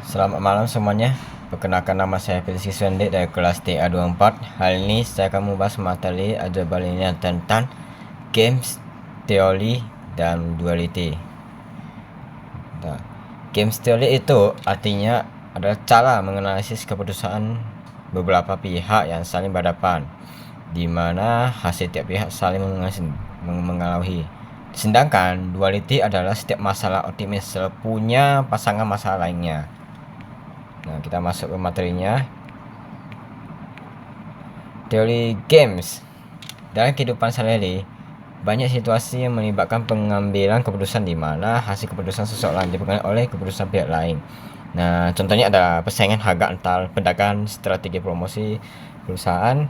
Selamat malam semuanya. Perkenalkan, nama saya Felix Wendik dari kelas TA24. Hari ini saya akan membahas materi aljabar linear tentang games, teori, dan duality. Nah, games teori itu artinya adalah cara menganalisis keputusan beberapa pihak yang saling berhadapan, di mana hasil tiap pihak saling mengaruhi. Sedangkan duality adalah setiap masalah optimis punya pasangan masalah lainnya. Nah, kita masuk ke materinya. Teori games. Dalam kehidupan sehari-hari, banyak situasi yang melibatkan pengambilan keputusan di mana hasil keputusan seseorang dipengaruhi oleh keputusan pihak lain. Nah, contohnya ada persaingan harga antar pedagang, strategi promosi perusahaan,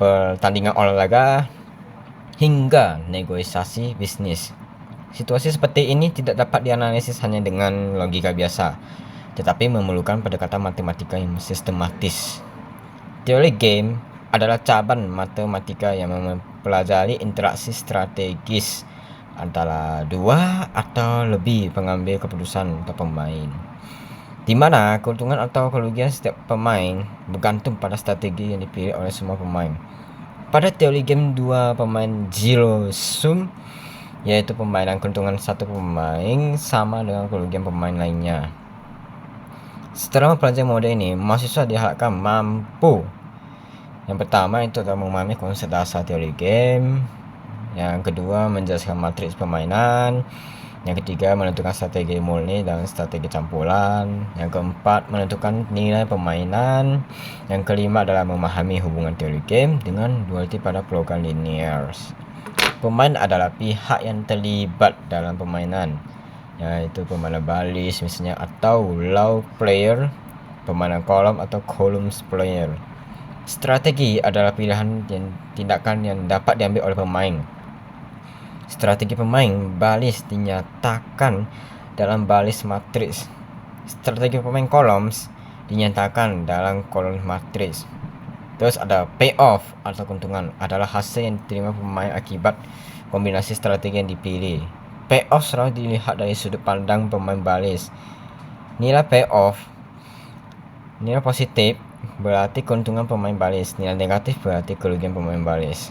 pertandingan olahraga, hingga negosiasi bisnis. Situasi seperti ini tidak dapat dianalisis hanya dengan logika biasa, tetapi memerlukan pendekatan matematika yang sistematis. Teori game adalah cabang matematika yang mempelajari interaksi strategis antara dua atau lebih pengambil keputusan atau pemain, di mana keuntungan atau kerugian setiap pemain bergantung pada strategi yang dipilih oleh semua pemain. Pada teori game, dua pemain zero sum, yaitu permainan keuntungan satu pemain sama dengan kerugian pemain lainnya. Setelah mempelajari model ini, mahasiswa diharapkan mampu: yang pertama itu adalah memahami konsep dasar teori game. Yang kedua, menjelaskan matriks permainan. Yang ketiga, menentukan strategi murni dan strategi campuran. Yang keempat, menentukan nilai permainan. Yang kelima adalah memahami hubungan teori game dengan duality pada program linear. Pemain adalah pihak yang terlibat dalam permainan, yaitu pemainan balis misalnya, atau low player, pemainan kolom atau columns player. Strategi adalah pilihan dan tindakan yang dapat diambil oleh pemain. Strategi pemain balis dinyatakan dalam balis matriks. Strategi pemain columns dinyatakan dalam kolom matriks. Terus ada payoff atau keuntungan, adalah hasil yang diterima pemain akibat kombinasi strategi yang dipilih. Payoff selalu dilihat dari sudut pandang pemain balis. Nilai payoff, nilai positif berarti keuntungan pemain balis, nilai negatif berarti kerugian pemain balis.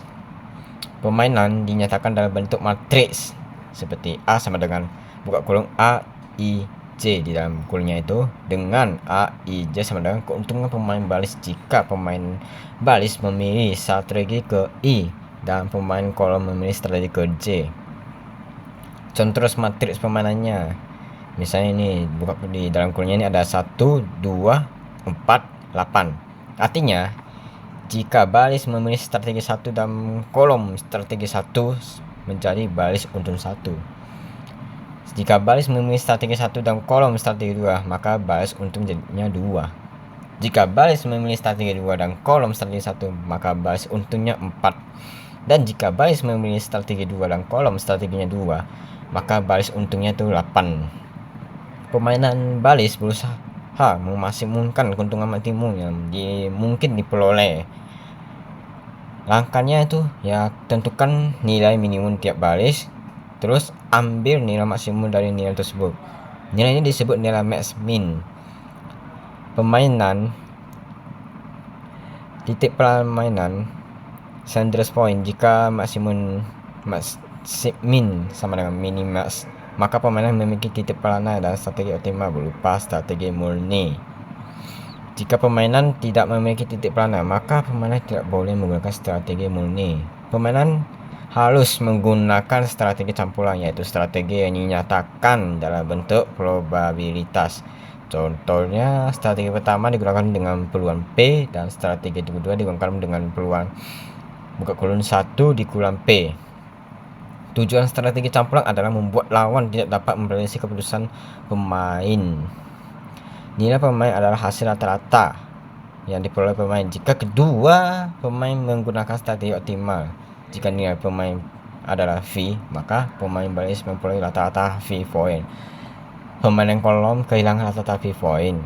Permainan dinyatakan dalam bentuk matriks seperti A sama dengan buka kurung A I J, di dalam kurungnya itu dengan A I J sama dengan keuntungan pemain balis jika pemain balis memilih strategi ke I dan pemain kolom memilih strategi ke J. Contoh matriks permainannya, misalnya ini buka di dalam kurungnya ini ada 1, 2, 4, 8. Artinya jika balis memilih strategi 1 dan kolom strategi 1 menjadi balis untung 1. Jika balis memilih strategi 1 dan kolom strategi 2, maka balis untung jadinya 2. Jika balis memilih strategi 2 dan kolom strategi 1, maka balis untungnya 4. Dan jika balis memilih strategi 2 dan kolom strateginya 2, maka balis untungnya itu 8. Permainan balis berusaha memaksimumkan keuntungan maksimum yang mungkin diperoleh. Langkahnya itu ya, tentukan nilai minimum tiap balis, terus ambil nilai maksimum dari nilai tersebut. Nilai ini disebut nilai max min. Permainan titik permainan Sanders point, jika maksimum min sama dengan minimax, maka permainan memiliki titik pelana dan strategi optimal berupa strategi murni. Jika permainan tidak memiliki titik pelana, maka permainan tidak boleh menggunakan strategi murni. Permainan harus menggunakan strategi campuran, yaitu strategi yang dinyatakan dalam bentuk probabilitas. Contohnya, strategi pertama digunakan dengan peluang P dan strategi kedua digunakan dengan peluang buka kurung 1 dikurangi P. Tujuan strategi campuran adalah membuat lawan tidak dapat memprediksi keputusan pemain. Nilai pemain adalah hasil rata-rata yang diperoleh pemain jika kedua pemain menggunakan strategi optimal. Jika nilai pemain adalah V, maka pemain balis memperoleh rata-rata V point. Pemain kolom kehilangan rata-rata V point.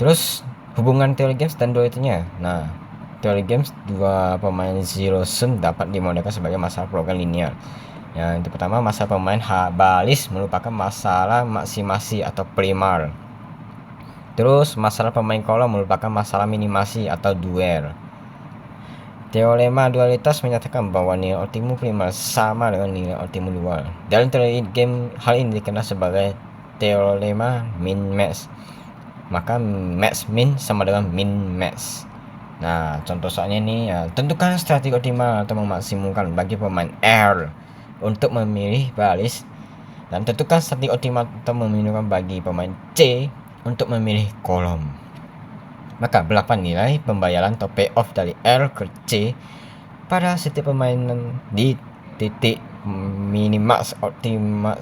Terus hubungan teori games dan duality-nya. Nah, teori games, dua pemain zero sum dapat dimodelkan sebagai masalah program linear. Yang pertama, masalah pemain balis merupakan masalah maksimasi atau primar. Terus masalah pemain kolom merupakan masalah minimasi atau duel. Teorema dualitas menyatakan bahwa nilai optimum primal sama dengan nilai optimum dual. Dalam teori game, hal ini dikenal sebagai teorema min-max. Maka max min sama dengan min max. Nah, contoh soalnya ini, tentukan strategi optimal atau memaksimumkan bagi pemain R untuk memilih balis, dan tentukan strategi optimal atau meminimumkan bagi pemain C untuk memilih kolom. Maka berapa nilai pembayaran atau payoff dari R ke C pada setiap permainan di titik minimax optimal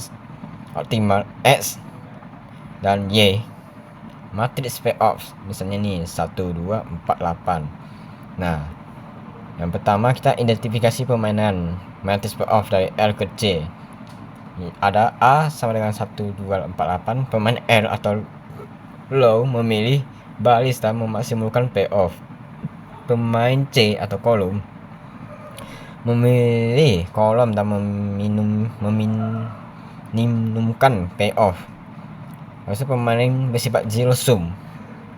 X dan Y. Matriks payoff misalnya nih 1, 2, 4, 8. Nah, yang pertama kita identifikasi permainan matriks payoff dari R ke C. Ada A sama dengan 1, 2, 4, 8. Pemain R atau low memilih balis dan memaksimumkan payoff. Pemain C atau kolom memilih kolom dan meminimumkan payoff. Maksud pemain bersifat zero sum.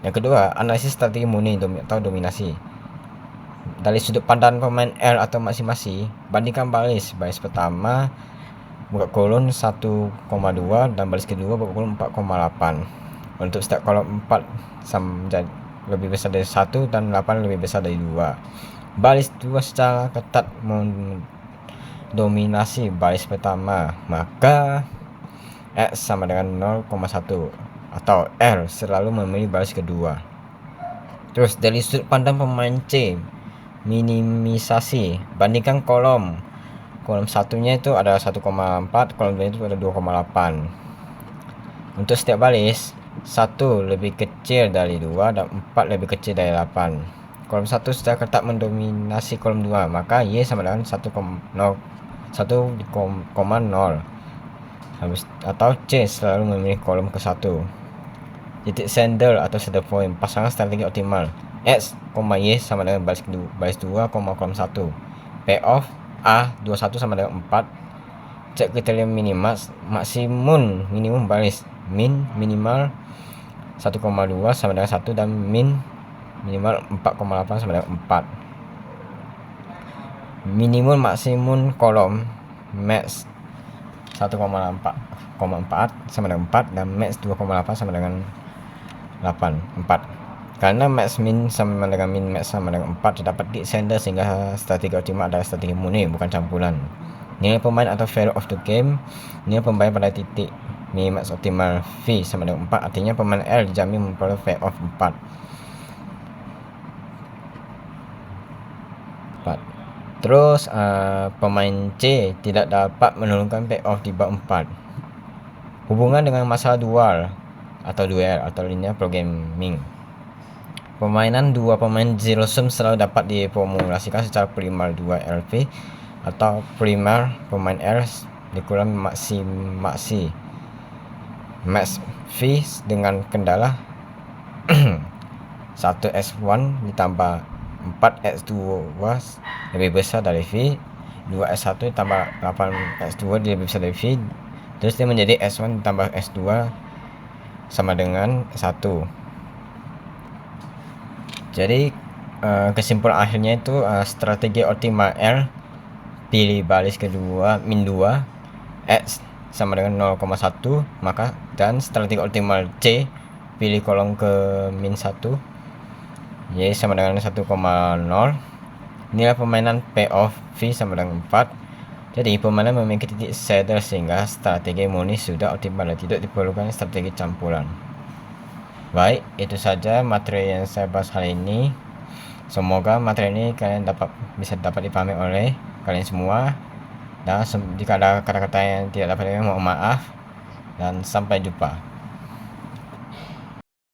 Yang kedua, analisis strategi murni atau dominasi. Dari sudut pandang pemain R atau masing-masing, bandingkan balis pertama buka kolom 1,2 dan balis kedua buka kolom 4,8. Untuk setiap kolom 4 lebih besar dari 1 dan 8 lebih besar dari 2. Balis 2 secara ketat mendominasi balis pertama, maka X sama dengan 0,1 atau R selalu memilih baris kedua. Terus dari sudut pandang pemain C, minimisasi, bandingkan kolom satunya itu ada 1,4, kolom 2 itu ada 2,8. Untuk setiap baris 1 lebih kecil dari 2 dan 4 lebih kecil dari 8. Kolom 1 secara ketat mendominasi kolom 2, maka Y sama dengan 1,0 atau C selalu memilih kolom ke-1. Titik sender atau center point, pasangan strategi optimal X, Y sama dengan baris 2, kolom 1. Payoff A 21 sama dengan 4. Cek kriteria minimax, minimum baris min minimal 1,2 sama dengan 1 dan min minimal 4,8 sama dengan 4. Minimum maksimum kolom max 1,4 sama dengan 4 dan max 2,8 sama dengan 4. Karena max min sama dengan min max sama dengan 4 terdapat di sender, sehingga strategi optimal adalah strategi murni, bukan campuran. Nilai pemain atau value of the game, nilai pemain pada titik minimax optimal V sama dengan 4, artinya pemain L dijamin memperoleh value of 4. Terus pemain C tidak dapat menurunkan payoff di bab 4. Hubungan dengan masalah duel atau linear programming. Permainan dua pemain zero sum selalu dapat diformulasikan secara primer 2 LV atau primer pemain R dikurang max V dengan kendala 1x1 ditambah 4x2 lebih besar dari V, 2x1 ditambah 8x2 lebih besar dari V, terus dia menjadi x1 ditambah x2 sama dengan 1. Jadi kesimpulan akhirnya itu strategi optimal R pilih baris kedua min 2 X sama dengan 0,1, maka dan strategi optimal C pilih kolom ke min 1 Y sama dengan 1,0. Nilai permainan payoff V sama dengan 4. Jadi permainan memiliki titik saddle sehingga strategi murni sudah optimal dan tidak diperlukan strategi campuran. Baik, itu saja materi yang saya bahas hari ini. Semoga materi ini kalian bisa dapat dipahami oleh kalian semua. Dan jika ada kata-kata yang tidak dapat, mohon maaf dan sampai jumpa.